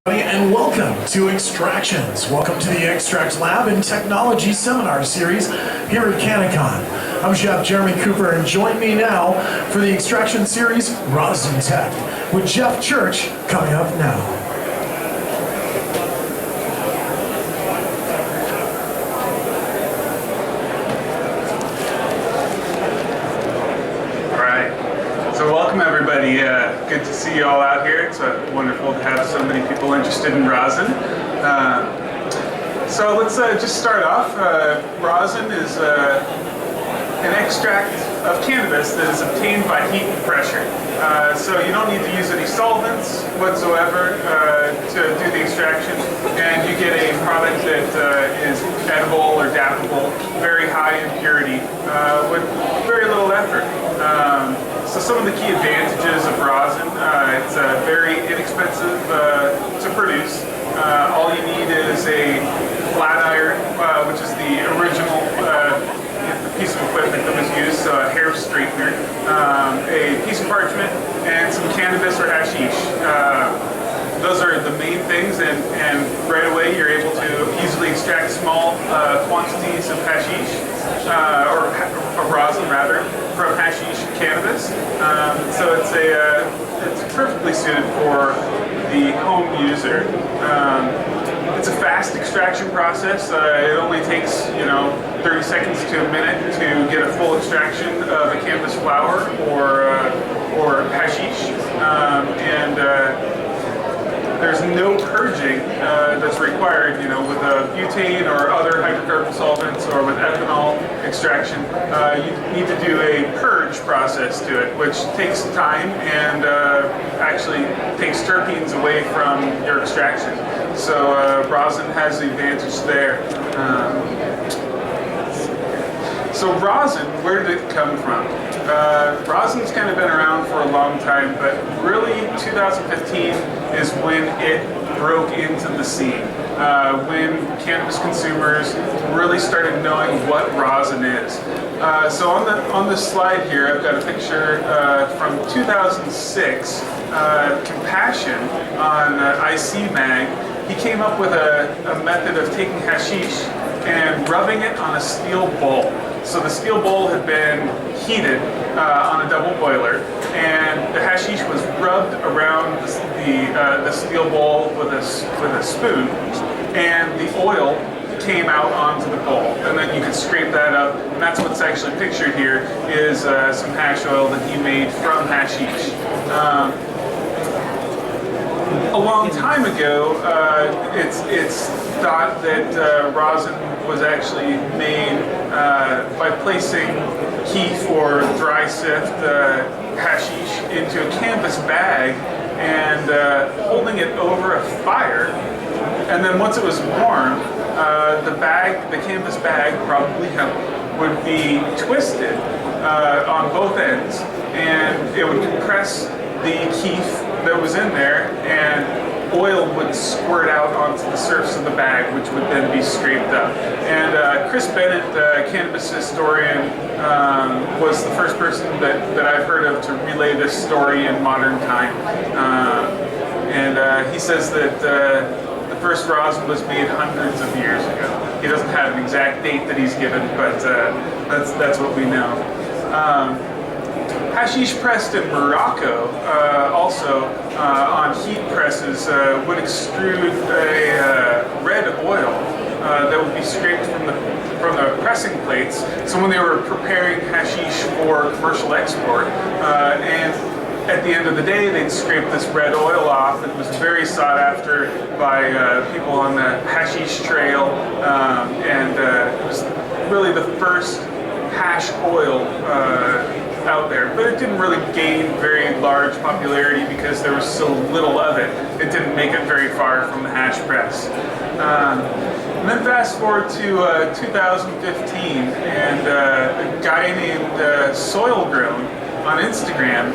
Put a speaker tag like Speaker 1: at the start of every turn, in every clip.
Speaker 1: And welcome to Extractions. Welcome to the Extract Lab and Technology Seminar Series here at CannaCon. I'm Chef Jeremy Cooper, and join me now for the Extraction Series, RosinTech, with Jeff Church coming up now.
Speaker 2: Welcome everybody. Good to see you all out here. It's wonderful to have so many people interested in rosin. So let's just start off. Rosin is an extract of cannabis that is obtained by heat and pressure. So you don't need to use any solvents whatsoever to do the extraction, and you get a product that is edible or dabbable, very high in purity, with very little effort. So some of the key advantages of rosin, it's very inexpensive to produce. All you need is a flat iron, which is the original piece of equipment that was used, so a hair straightener, a piece of parchment, and some cannabis or hashish. Those are the main things, and right away you're able to easily extract small quantities of hashish, or rosin rather, from hashish cannabis. So it's perfectly suited for the home user. It's a fast extraction process. It only takes 30 seconds to a minute to get a full extraction of a cannabis flower or hashish, and there's no purging that's required, with butane or other hydrocarbon solvents, or with ethanol extraction. You need to do a purge process to it, which takes time and actually takes terpenes away from your extraction. So rosin has the advantage there. So rosin, where did it come from? Rosin's kind of been around for a long time, but really 2015 is when it broke into the scene. When cannabis consumers really started knowing what rosin is. So on this slide here, I've got a picture from 2006, Compassion on IC Mag. He came up with a method of taking hashish and rubbing it on a steel bowl. So the steel bowl had been heated on a double boiler, and the hashish was rubbed around the steel bowl with a spoon, and the oil came out onto the bowl, and then you could scrape that up, and that's what's actually pictured here is some hash oil that he made from hashish. A long time ago, it's thought that rosin was actually made by placing keef or dry sift hashish into a canvas bag and holding it over a fire. And then once it was warm, the canvas bag, probably hemp, would be twisted on both ends, and it would compress the keef that was in there, and oil would squirt out onto the surface of the bag, which would then be scraped up. And Chris Bennett, cannabis historian, was the first person that I've heard of to relay this story in modern time. And he says that the first rosin was made hundreds of years ago. He doesn't have an exact date that he's given, but that's what we know. Hashish pressed in Morocco, also on heat presses, would extrude a red oil that would be scraped from the pressing plates. So when they were preparing hashish for commercial export, and at the end of the day, they'd scrape this red oil off. It was very sought after by people on the hashish trail, and it was really the first hash oil out there, but it didn't really gain very large popularity because there was so little of it. It didn't make it very far from the hash press. And then fast forward to 2015, and a guy named Soil Grown on Instagram,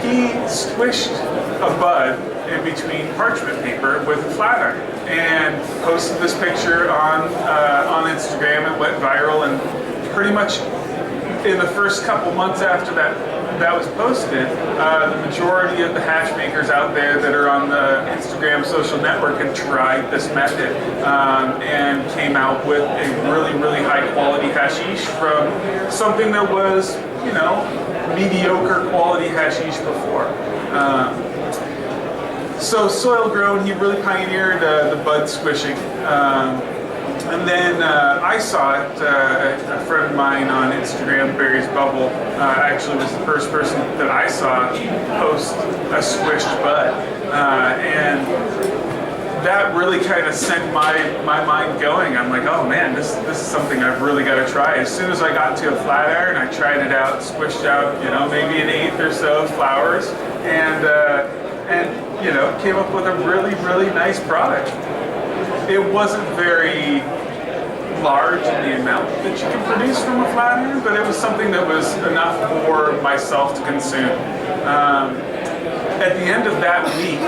Speaker 2: he squished a bud in between parchment paper with a flat iron and posted this picture on Instagram. It went viral, and pretty much in the first couple months after that that was posted, the majority of the hash makers out there that are on the Instagram social network had tried this method and came out with a really, really high quality hashish from something that was, you know, mediocre quality hashish before. So soil grown, he really pioneered the bud squishing. And then I saw it, a friend of mine on Instagram, Barry's Bubble, actually was the first person that I saw post a squished bud. And that really kind of sent my mind going. I'm like, oh man, this is something I've really got to try. As soon as I got to a flat iron, I tried it out, squished out, you know, maybe an eighth or so of flowers, and you know, came up with a really, really nice product. It wasn't very large in the amount that you can produce from a flat iron, but it was something that was enough for myself to consume. At the end of that week,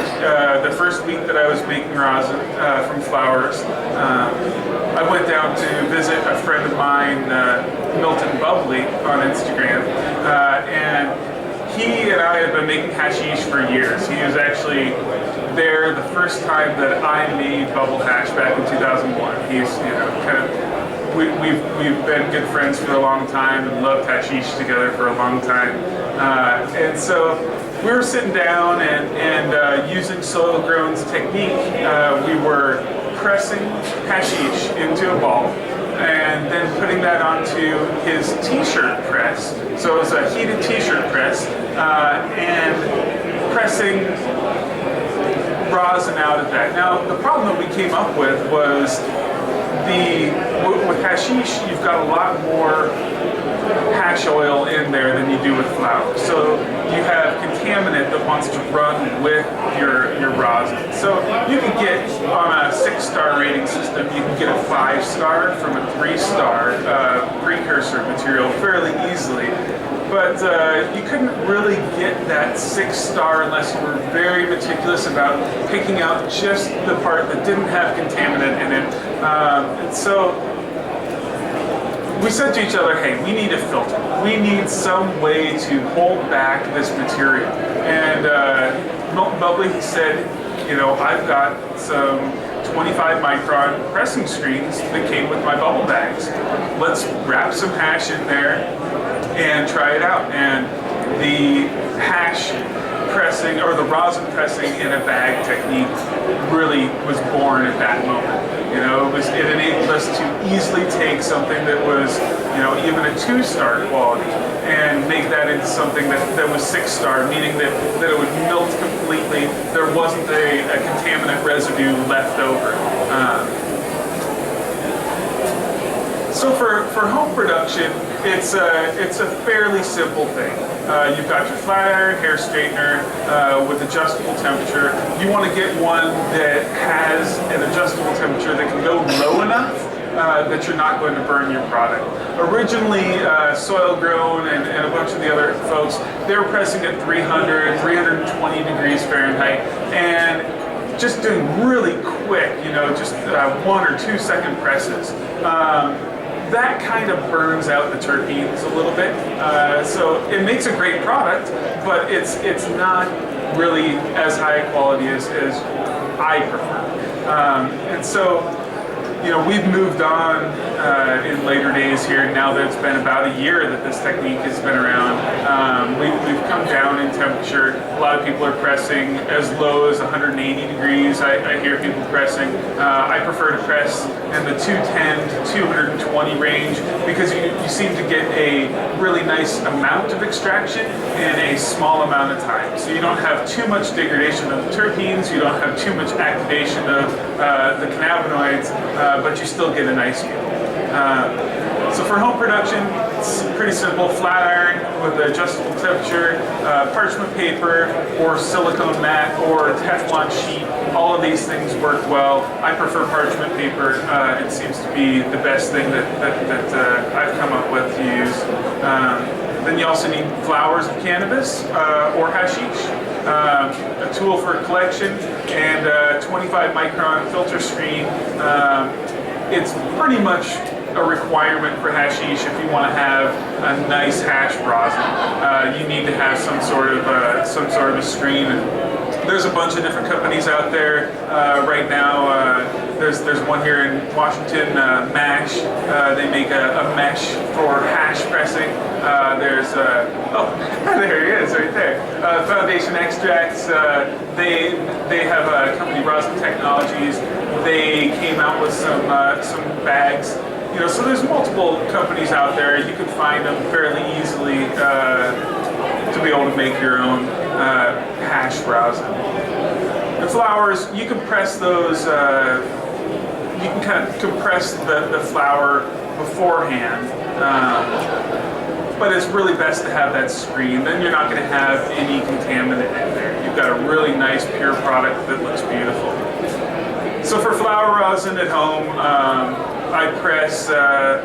Speaker 2: the first week that I was making rosin from flowers, I went down to visit a friend of mine, Milton Bubbly, on Instagram, and he and I have been making hashish for years. He was actually there the first time that I made bubble hash back in 2001. He's, you know, kind of, we've been good friends for a long time and loved hashish together for a long time. And so we were sitting down and using soil grown's technique. We were pressing hashish into a ball and then putting that onto his t-shirt press. So it was a heated t-shirt press, and pressing rosin out of that. Now, the problem that we came up with was with hashish, you've got a lot more hash oil in there than you do with flour. So you have contaminant that wants to run with your rosin. So you can get, on a 6-star rating system, you can get a 5-star from a 3-star precursor material fairly easily. But you couldn't really get that 6-star unless you were very meticulous about picking out just the part that didn't have contaminant in it. And so we said to each other, hey, we need a filter. We need some way to hold back this material. And Milton Bubbly, he said, you know, I've got some 25 micron pressing screens that came with my bubble bags. Let's wrap some hash in there and try it out. And the hash pressing, or the rosin pressing in a bag technique really was born at that moment. You know, it enabled us to easily take something that was, you know, even a 2-star quality and make that into something that was 6-star, meaning that it would melt completely. There wasn't a contaminant residue left over. So for home production, it's a fairly simple thing. You've got your flat iron hair straightener with adjustable temperature. You want to get one that has an adjustable temperature that can go low enough that you're not going to burn your product. Originally, Soil Grown and a bunch of the other folks, they were pressing at 300, 320 degrees Fahrenheit, and just doing really quick, you know, just 1 or 2 second presses. That kind of burns out the terpenes a little bit. So it makes a great product, but it's not really as high quality as I prefer. And so, you know, we've moved on in later days here, now that it's been about a year that this technique has been around. We've come down in temperature. A lot of people are pressing as low as 180 degrees. I hear people pressing. I prefer to press in the 210 to 220 range because you seem to get a really nice amount of extraction in a small amount of time. So you don't have too much degradation of the terpenes, you don't have too much activation of the cannabinoids, but you still get a nice yield. So for home production, it's pretty simple. Flat iron with adjustable temperature, parchment paper, or silicone mat, or Teflon sheet. All of these things work well. I prefer parchment paper. It seems to be the best thing that I've come up with to use. Then you also need flowers of cannabis or hashish, a tool for collection, and a 25 micron filter screen. It's pretty much a requirement for hashish. If you want to have a nice hash rosin, you need to have some sort of a screen. There's a bunch of different companies out there right now. There's one here in Washington, Mash. They make a mesh for hash pressing. There's oh, there he is, right there. Foundation Extracts. They have a company, Rosin Technologies. They came out with some bags. You know, so there's multiple companies out there. You can find them fairly easily to be able to make your own hash rosin. The flowers, you can press those. You can kind of compress the flour beforehand. But it's really best to have that screen. Then you're not going to have any contaminant in there. You've got a really nice pure product that looks beautiful. So for flour rosin at home, I press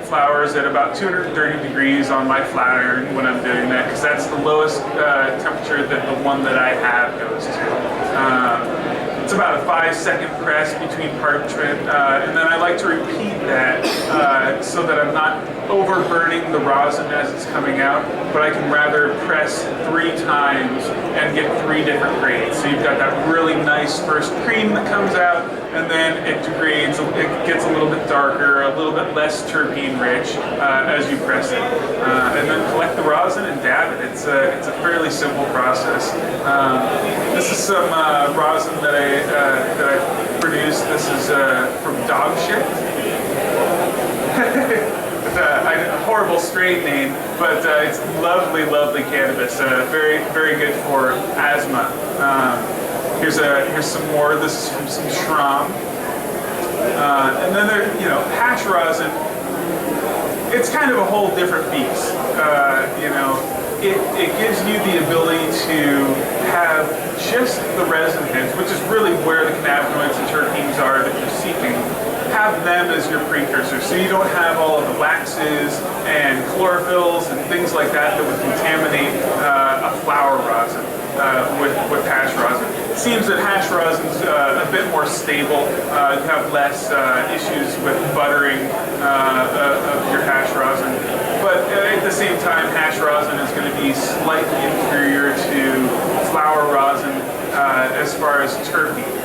Speaker 2: flowers at about 230 degrees on my flat iron when I'm doing that, because that's the lowest temperature that the one that I have goes to. It's about a 5-second press between parchment, and then I like to repeat that so that I'm not overburning the rosin as it's coming out, but I can rather press 3 times and get 3 different grades. So you've got that really nice first cream that comes out, and then it degrades, it gets a little bit darker, a little bit less terpene rich as you press it. And then collect the rosin and dab it. It's a fairly simple process. This is some rosin that I produced. This is from dog shit. A horrible strain name, but it's lovely, lovely cannabis. Very, very good for asthma. Here's some more. This is from some shroom. And then there, you know, hash rosin. It's kind of a whole different beast. You know, it gives you the ability to have just the resin heads, which is really where the cannabinoids and terpenes are that you're seeking. Have them as your precursor, so you don't have all of the waxes and chlorophylls and things like that that would contaminate a flower rosin with hash rosin. It seems that hash rosin's a bit more stable. You have less issues with buttering of your hash rosin, but at the same time, hash rosin is going to be slightly inferior to flower rosin as far as terpenes.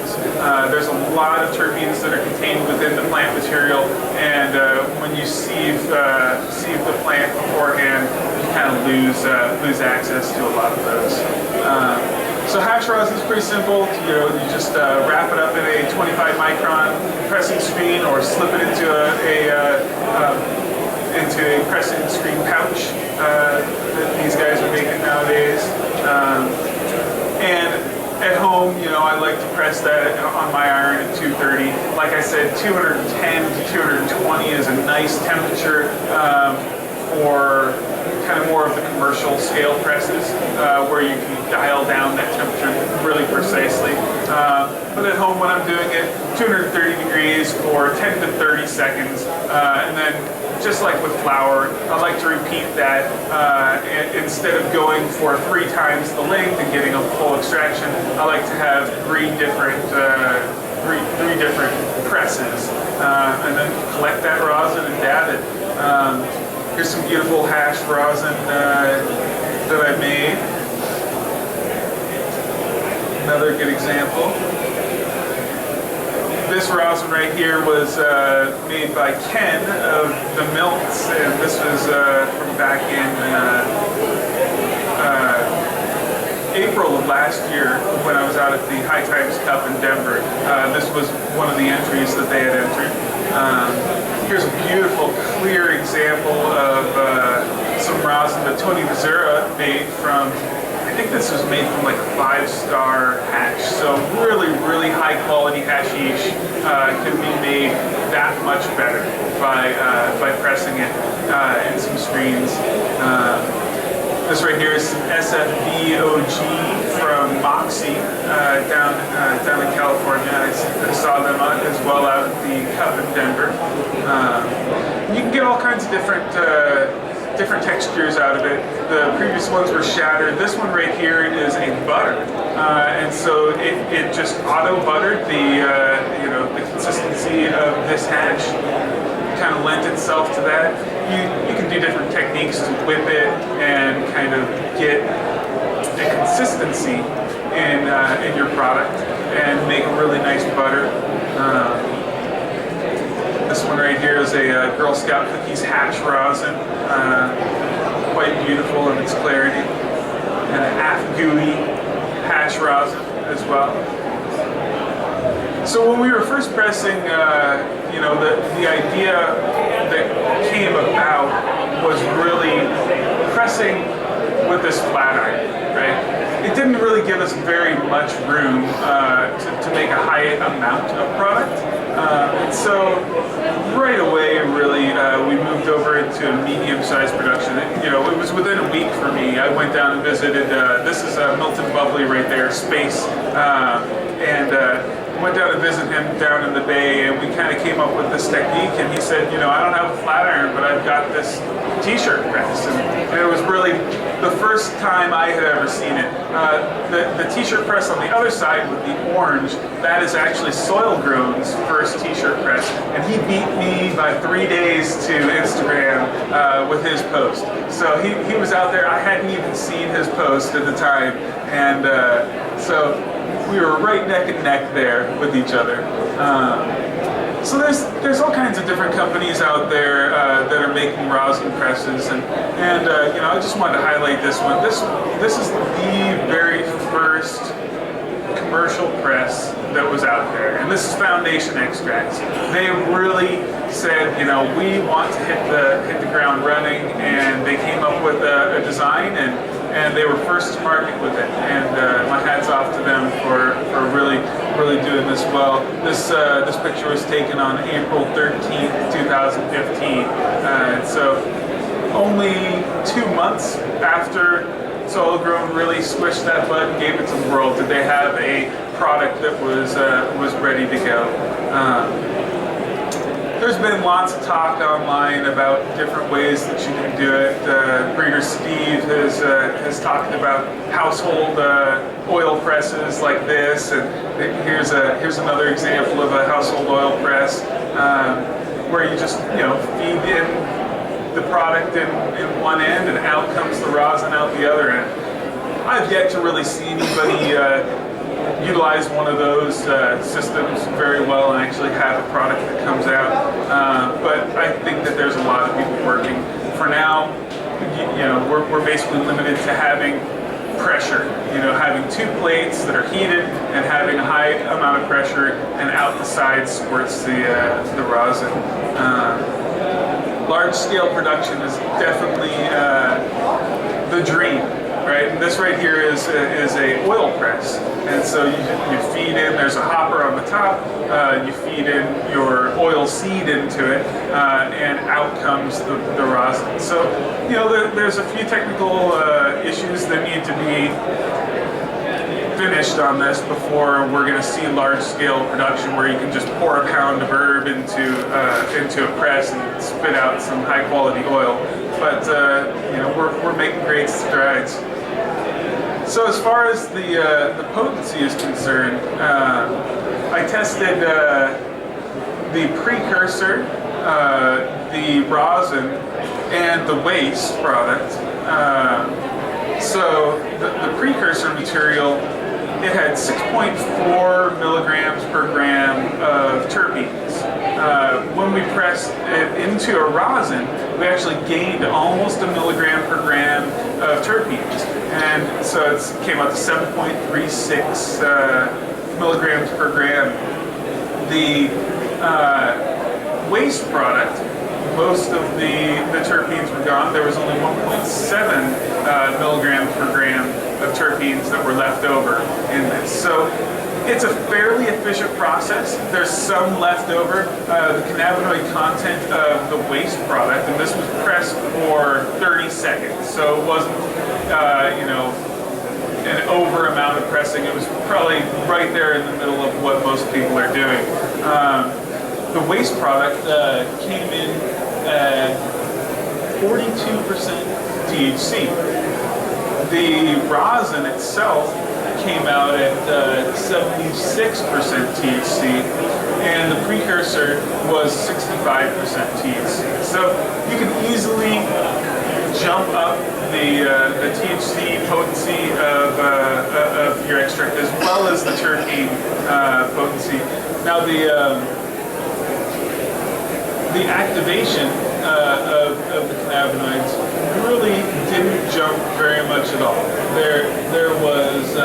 Speaker 2: There's a lot of terpenes that are contained within the plant material, and when you sieve the plant beforehand, you kind of lose access to a lot of those. So hash rosin is pretty simple. You know, you just wrap it up in a 25 micron pressing screen, or slip it into a pressing screen pouch that these guys are making nowadays. And at home, you know, I like to press that on my iron at 230. Like I said, 210 to 220 is a nice temperature for kind of more of the commercial scale presses, where you can dial down that temperature really precisely. But at home, when I'm doing it, 230 degrees for 10 to 30 seconds, and then just like with flour, I like to repeat that instead of going for 3 times the length and getting a full extraction. I like to have 3 different presses, and then collect that rosin and dab it. Here's some beautiful hash rosin that I made. Another good example. This rosin right here was made by Ken of the Milts, and this was from back in April of last year when I was out at the High Times Cup in Denver. This was one of the entries that they had entered. Here's a beautiful, clear example of some rosin that Tony Vazura made from, I think this was made from like a 5-star hash. So really, really high quality hashish can be made that much better by pressing it in some screens. This right here is some SFB-OG from Moxie down in California. I saw them as well out at the Cup in Denver. You can get all kinds of different textures out of it. The previous ones were shattered. This one right here is a butter, and so it just auto buttered the the consistency of this hash. kind of lent itself to that. You can do different techniques to whip it and kind of get the consistency in your product and make a really nice butter. This one right here is a Girl Scout Cookies hatch rosin, quite beautiful in its clarity, and an AFGUI hatch rosin as well. So when we were first pressing, you know, the idea that came about was really pressing with this flat iron, right? It didn't really give us very much room to make a high amount of product. And so right away, really, we moved over into a medium-sized production. You know, it was within a week for me. I went down and visited, this is Milton Bubbly right there, Space, and went down to visit him down in the Bay, and we kind of came up with this technique, and he said, you know, I don't have a flat iron, but I've got this t-shirt press, and it was really the first time I had ever seen it. The t-shirt press on the other side with the orange, that is actually Soil Grown's first t-shirt press, and he beat me by 3 days to Instagram with his post. So he was out there, I hadn't even seen his post at the time, and so we were right neck and neck there with each other. So there's all kinds of different companies out there that are making rosin presses, and you know, I just wanted to highlight this one. This is the very first commercial press that was out there, and this is Foundation Extracts. They really said, you know, we want to hit the ground running, and they came up with a design, and they were first to market with it, and my hat's off to them for really doing this well. This picture was taken on April 13th, 2015, so only 2 months after Soil Grown really squished that button, gave it to the world, did they have a product that was ready to go. There's been lots of talk online about different ways that you can do it. Breeder Steve has talked about household oil presses like this, and here's another example of a household oil press where you just, you know, feed in the product in one end and out comes the rosin out the other end. I've yet to really see anybody utilize one of those systems very well and actually have a product that comes out. But I think that there's a lot of people working. For now, you know, we're basically limited to having pressure, you know, having 2 plates that are heated and having a high amount of pressure, and out the side squirts the rosin. Large-scale production is definitely the dream, right? And this right here is a oil press, and so you feed in. There's a hopper on the top. You feed in your oil seed into it, and out comes the rosin. So, you know, there's a few technical issues that need to be finished on this before we're going to see large-scale production where you can just pour a pound of herb into a press and spit out some high-quality oil. But you know, we're making great strides. So as far as the potency is concerned, I tested the precursor, the rosin, and the waste product. So the precursor material, it had 6.4 milligrams per gram of terpenes. When we pressed it into a rosin, we actually gained almost 1 milligram per gram of terpenes. And so it came out to 7.36 milligrams per gram. The waste product, most of the terpenes were gone. There was only 1.7 milligrams per gram of terpenes that were left over in this. So it's a fairly efficient process. There's some left over. The cannabinoid content of the waste product, and this was pressed for 30 seconds. So it wasn't, you know, an over amount of pressing. It was probably right there in the middle of what most people are doing. The waste product came in at 42% THC. The rosin itself came out at 76% THC, and the precursor was 65% THC. So you can easily jump up the THC potency of your extract as well as the terpene potency. Now the activation of the cannabinoids really didn't jump very much at all. There was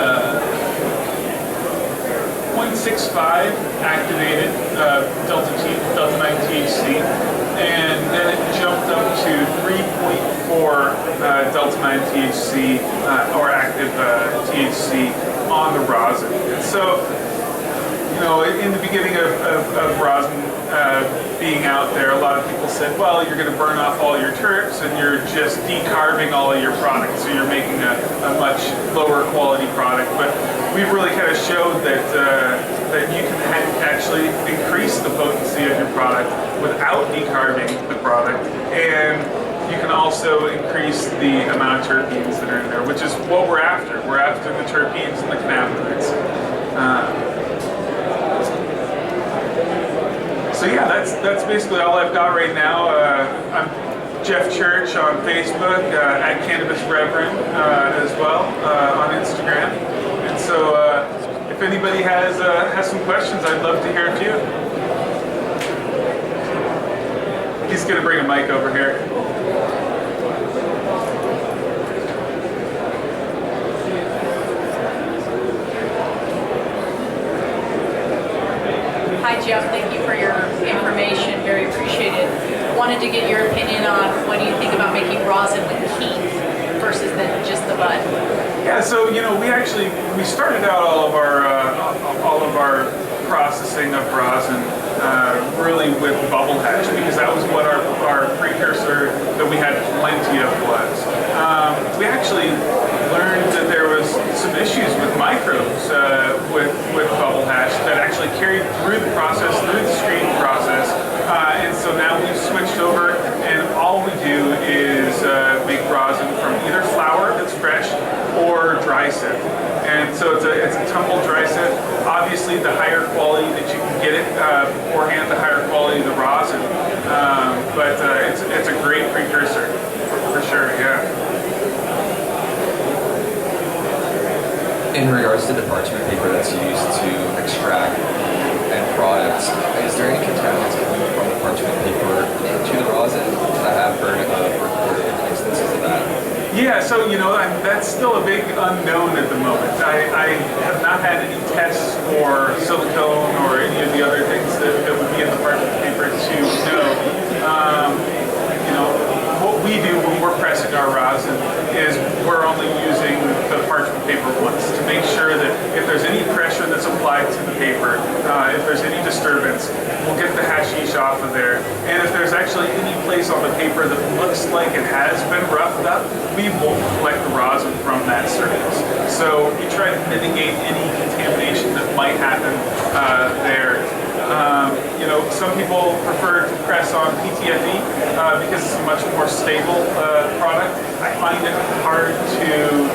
Speaker 2: 0.65 activated delta 9 THC, and then it jumped up to 3.4 delta 9 THC or active THC on the rosin. And so, you know, in the beginning of rosin being out there, a lot of people said, well, you're going to burn off all your terps and you're just decarbing all of your products, so you're making a much lower quality product. But we've really kind of showed that you can actually increase the potency of your product without decarbing the product, and you can also increase the amount of terpenes that are in there, which is what we're after. We're after the terpenes and the cannabinoids. So yeah, that's basically all I've got right now. I'm Jeff Church on Facebook, at Cannabis Reverend as well on Instagram. And so if anybody has some questions, I'd love to hear a few. He's going to bring a mic over here.
Speaker 3: Hi Jeff, thank you for your information, very appreciated. Wanted to get your opinion on what do you think about making rosin with heat versus just the bud?
Speaker 2: Yeah, so you know, we started out all of our processing of rosin really with bubble hash, because that was what our precursor that we had plenty of was. We actually learned that there was some issues with microbes with bubble hash that actually carried through the process, through the screening process, and so now we've switched over, and all we do is make rosin from either flour that's fresh or dry set. And so it's a tumble dry set. Obviously, the higher quality that you can get it beforehand, the higher quality of the rosin. But it's a great precursor for sure. Yeah.
Speaker 4: In regards to the parchment paper that's used to extract end products, is there any contaminants coming from the parchment paper into the rosin? I have heard of recorded instances of that.
Speaker 2: Yeah, so you know, that's still a big unknown at the moment. I have not had any tests for silicone or any of the other things that would be in the parchment paper to know. You know, what we do when we're pressing our rosin is we're only using the parchment paper once to make sure that if there's any pressure that's applied to the paper, if there's any disturbance, we'll get the hashish off of there. And if there's actually any place on the paper that looks like it has been roughed up, we won't collect the rosin from that surface. So we try to mitigate any contamination that might happen there. You know, some people prefer to press on PTFE because it's a much more stable product. I find it hard to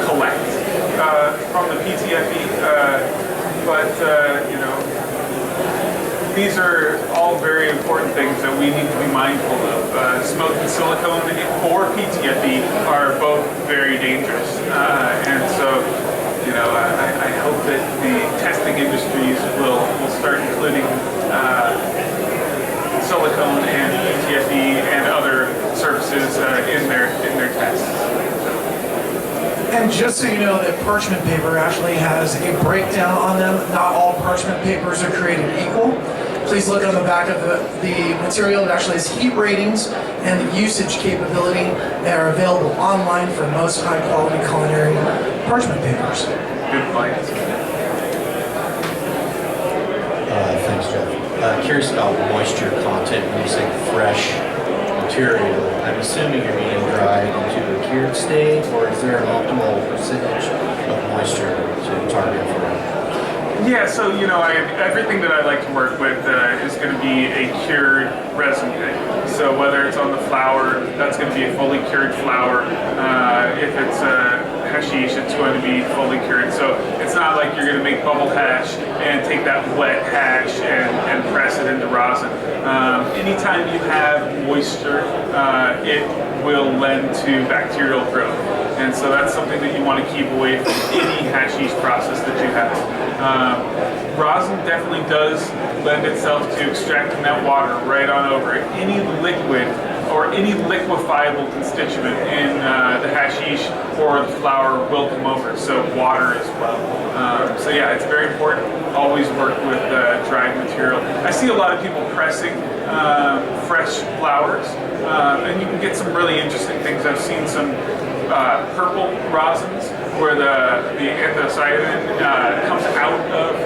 Speaker 2: collect from the PTFE, but you know, these are all very important things that we need to be mindful of. Smoke and silicone or PTFE are both very dangerous, and so, you know, I hope that the testing industries will start including silicone and PTFE and other surfaces in their tests.
Speaker 1: And just so you know that parchment paper actually has a breakdown on them. Not all parchment papers are created equal. Please look on the back of the material. It actually has heat ratings and the usage capability that are available online for most high quality culinary parchment papers.
Speaker 2: Good point.
Speaker 5: Thanks, Jeff. Curious about moisture content using fresh material. I'm assuming you're medium dried into a cured state, or is there an optimal percentage of moisture to target for?
Speaker 2: Yeah, so you know, everything that I like to work with is going to be a cured resin pig. So whether it's on the flour, that's going to be a fully cured flour. If it's hashish, it's going to be fully cured. So it's not like you're going to make bubble hash and take that wet hash and press it into rosin. Anytime you have moisture, it will lend to bacterial growth. And so that's something that you want to keep away from any hashish process that you have. Rosin definitely does lend itself to extracting that water right on over it. Any liquid or any liquefiable constituent in the hashish or the flour will come over, so water as well. So yeah, it's very important. Always work with dried material. I see a lot of people pressing fresh flowers, and you can get some really interesting things. I've seen some purple rosins where the anthocyanin comes out of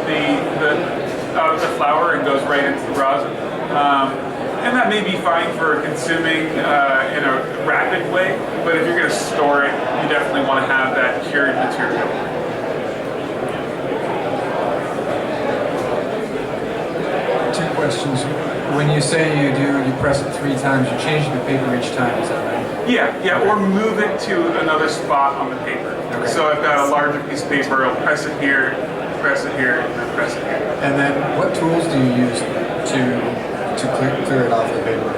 Speaker 2: the flower and goes right into the rosin. And that may be fine for consuming in a rapid way, but if you're going to store it, you definitely want to have that cured material.
Speaker 6: Two questions. When you say you press it 3 times, you're changing the paper each time, is that right?
Speaker 2: Yeah, or move it to another spot on the paper.
Speaker 6: Okay.
Speaker 2: So I've got a larger piece of paper, I'll press it here, and then press it here.
Speaker 6: And then what tools do you use to clear it off the paper?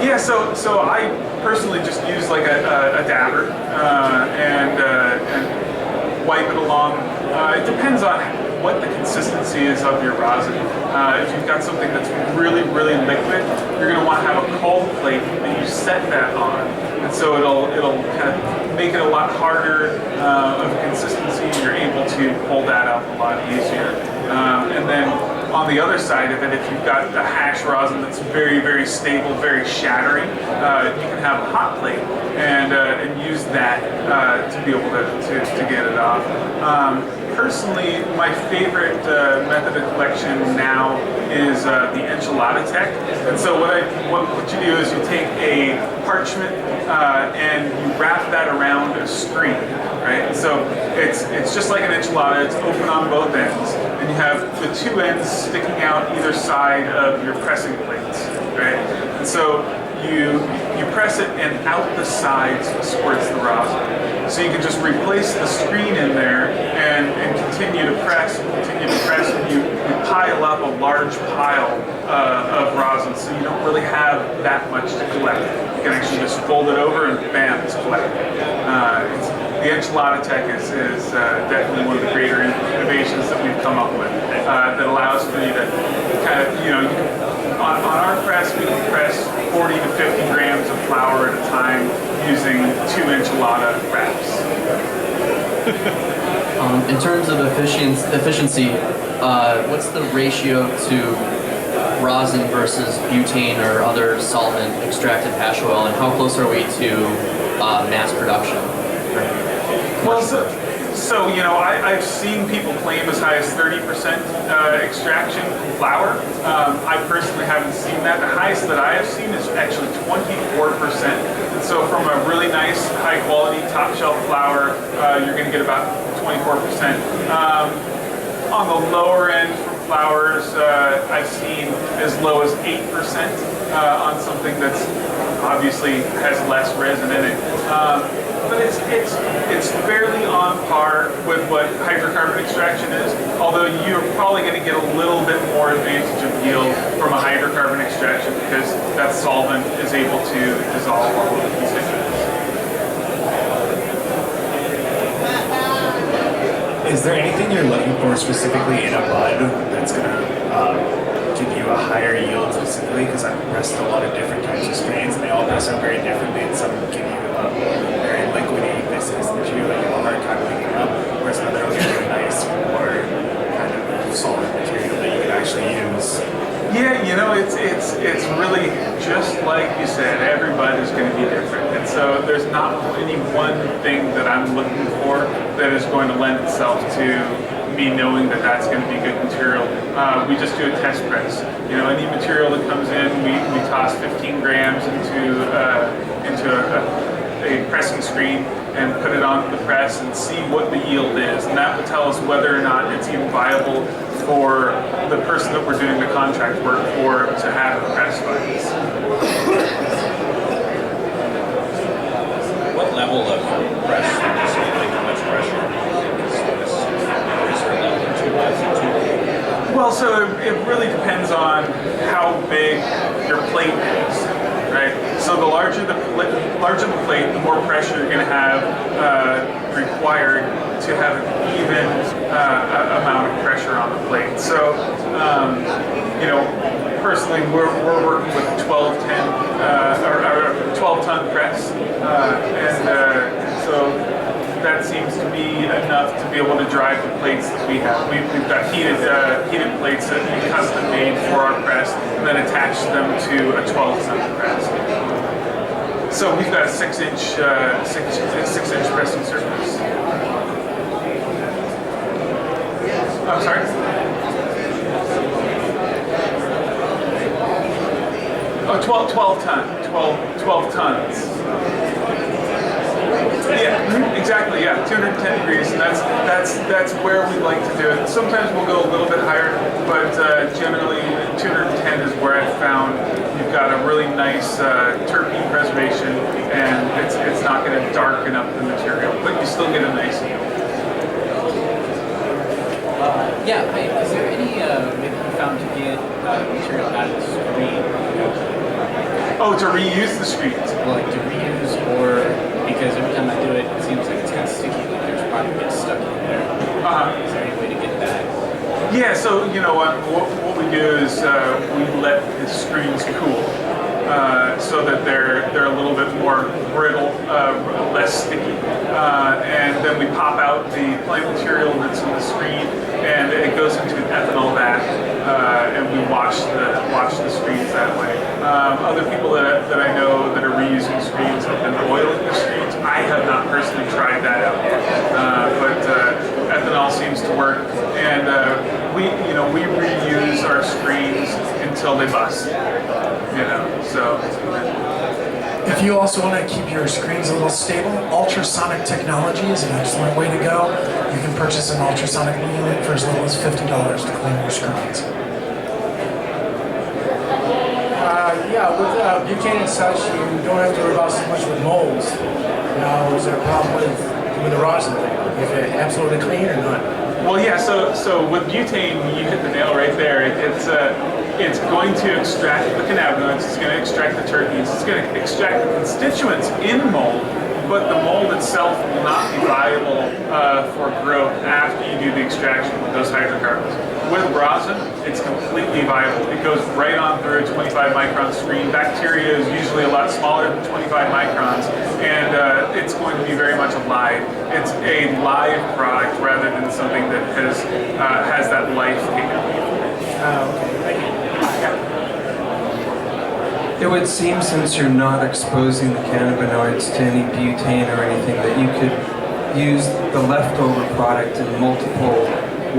Speaker 2: Yeah, so I personally just use like a dabber and wipe it along. It depends on what the consistency is of your rosin. If you've got something that's really, really liquid, you're going to want to have a cold plate that you set that on. And so it'll kind of make it a lot harder of a consistency, and you're able to pull that up a lot easier. And then on the other side of it, if you've got the hash rosin that's very, very stable, very shattering, you can have a hot plate and use that to be able to get it off. Personally, my favorite method of collection now is the Tech. And so what you do is you take a parchment and you wrap that around a screen, right? And so it's just like an enchilada. It's open on both ends, and you have the 2 ends sticking out either side of your pressing plates, right? And so you press it, and out the sides squirts the rosin. So you can just replace the screen in there and continue to press, and you pile up a large pile of rosin, so you don't really have that much to collect. You can actually just fold it over and bam, it's collected. The Tech is definitely one of the greater innovations that we've come up with that allows for you to kind of, on our press, we can press 40 to 50 grams of flour at a time using 2 enchilada wraps.
Speaker 7: In terms of efficiency, what's the ratio to rosin versus butane or other solvent extracted hash oil, and how close are we to mass production?
Speaker 2: Well, so I've seen people claim as high as 30% extraction from flour. I personally haven't seen that. The highest that I have seen is actually 24%. And so from a really nice, high quality, top shelf flour, you're going to get about 24%. On the lower end from flours, I've seen as low as 8% on something that's obviously has less resin in it. But it's fairly on par with what hydrocarbon extraction is, although you're probably going to get a little bit more advantage of yield from a hydrocarbon extraction because that solvent is able to dissolve all of the constituents.
Speaker 8: Is there anything you're looking for specifically in a bud that's going to give you a higher yield specifically? Because I've pressed a lot of different types of strains and they all press out very differently, and some give you very liquidy business that you have a hard time picking up, whereas another will give you a nice, more kind of solid material that you can actually use.
Speaker 2: Yeah, it's really just like you said, every bud is going to be different. And so there's not any one thing that I'm looking for that is going to lend itself to me knowing that that's going to be good material. We just do a test press. Any material that comes in, we toss 15 grams into a pressing screen and put it on the press and see what the yield is. And that will tell us whether or not it's even viable for the person that we're doing the contract work for to have a press device.
Speaker 9: What level of press would you say, like how much pressure? Is there like two labs or two?
Speaker 2: Well, so it really depends on how big your plate is, right? So the larger the plate, the more pressure you're going to have required to have an even amount of pressure on the plate. So, personally, we're working with a 12 ton press, so that seems to be enough to be able to drive the plates that we have. We've got heated plates that we custom made for our press, and then attach them to a 12 ton press. So we've got a 6-inch pressing surface. I'm sorry? Oh, 12 tons. Yeah, exactly. Yeah, 210 degrees, and that's where we like to do it. Sometimes we'll go a little bit higher, but generally 210 is where I've found you've got a really nice terpene preservation, and it's not going to darken up the material, but you still get a nice yield.
Speaker 10: Is there any maybe you found to get material out of the screen?
Speaker 2: Oh, to reuse the screens.
Speaker 10: Well, like to reuse, or because every time I do it, it seems like it's kind of sticky. Like there's product gets stuck in there. Is there any way to get that?
Speaker 2: Yeah. So what we do is we let the screens cool. So that they're a little bit more brittle, less sticky, and then we pop out the plant material that's in the screen, and it goes into an ethanol vat, and we wash the screens that way. Other people that I know that are reusing screens have been oiling the screens. I have not personally tried that out yet, but ethanol seems to work, and we reuse our screens until they bust. So.
Speaker 1: If you also want to keep your screens a little stable, ultrasonic technology is an excellent way to go. You can purchase an ultrasonic unit for as little as $50 to clean your screens.
Speaker 11: With butane and such, you don't have to worry about so much with molds. Now, is there a problem with the rosin thing? Is it absolutely clean or not?
Speaker 2: Well, yeah. So with butane, you hit the nail right there. It's going to extract the cannabinoids. It's going to extract the terpenes. It's going to extract the constituents in mold, but the mold itself will not be viable for growth after you do the extraction with those hydrocarbons. With rosin, it's completely viable. It goes right on through a 25 micron screen. Bacteria is usually a lot smaller than 25 microns, and it's going to be very much alive. It's a live product rather than something that has that life capability.
Speaker 11: Okay, thank you.
Speaker 12: It would seem, since you're not exposing the cannabinoids to any butane or anything, that you could use the leftover product in multiple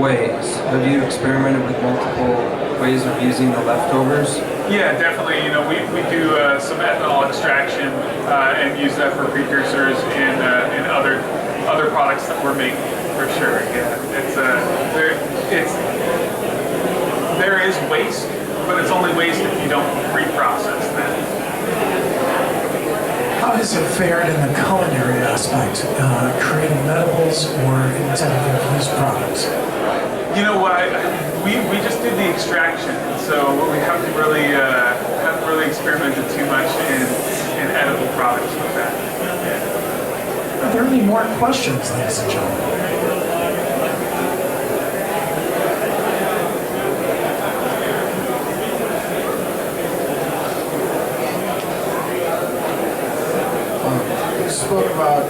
Speaker 12: ways. Have you experimented with multiple ways of using the leftovers?
Speaker 2: Yeah, definitely. We do some ethanol extraction and use that for precursors in other products that we're making, for sure. Yeah, there is waste, but it's only waste if you don't reprocess that.
Speaker 1: How has it fared in the culinary aspect, creating edibles or intended use products?
Speaker 2: We just did the extraction, so we haven't really experimented too much in edible products with that.
Speaker 1: Are there any more questions, ladies and gentlemen?
Speaker 11: You spoke about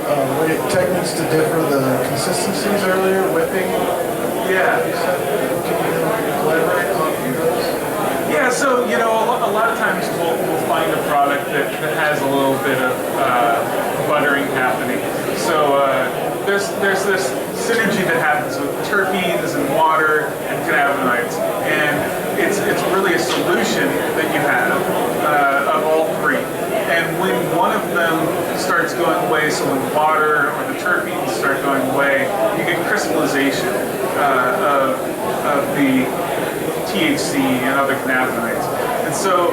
Speaker 11: techniques to differ the consistencies earlier, whipping.
Speaker 2: Yeah.
Speaker 11: Can you elaborate on those?
Speaker 2: Yeah, so a lot of times we'll find a product that has a little bit of buttering happening. So there's this synergy that happens with terpenes and water and cannabinoids, and it's really a solution that you have of all three. And when one of them starts going away, so when water or the terpenes start going away, you get crystallization of the THC and other cannabinoids. And so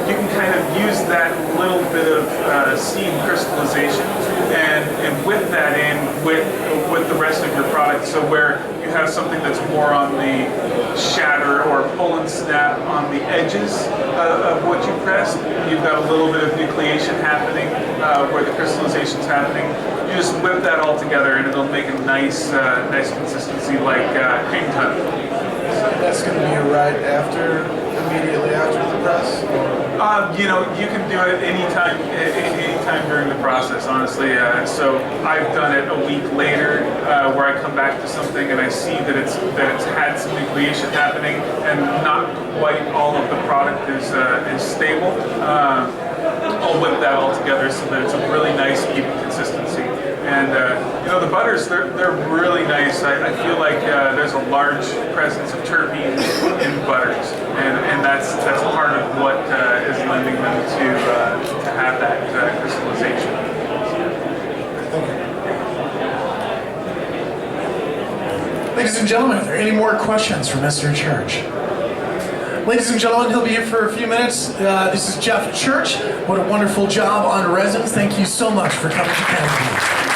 Speaker 2: you can kind of use that little bit of seed crystallization and whip that in with the rest of your product, so where you have something that's more on the shatter or pull and snap on the edges of what you press. You've got a little bit of nucleation happening where the crystallization is happening. You just whip that all together and it'll make a nice consistency like hang time.
Speaker 11: That's going to be right after, immediately after the press?
Speaker 2: You can do it anytime during the process, honestly. So I've done it a week later, where I come back to something and I see that it's had some nucleation happening and not quite all of the product is stable. I'll whip that all together so that it's a really nice even consistency. And the butters, they're really nice. I feel like there's a large presence of terpenes in butters, and that's part of what is lending them to have that crystallization.
Speaker 1: Ladies and gentlemen, are there any more questions for Mr. Church? Ladies and gentlemen, he'll be here for a few minutes. This is Jeff Church. What a wonderful job on resins. Thank you so much for coming to CannaCon.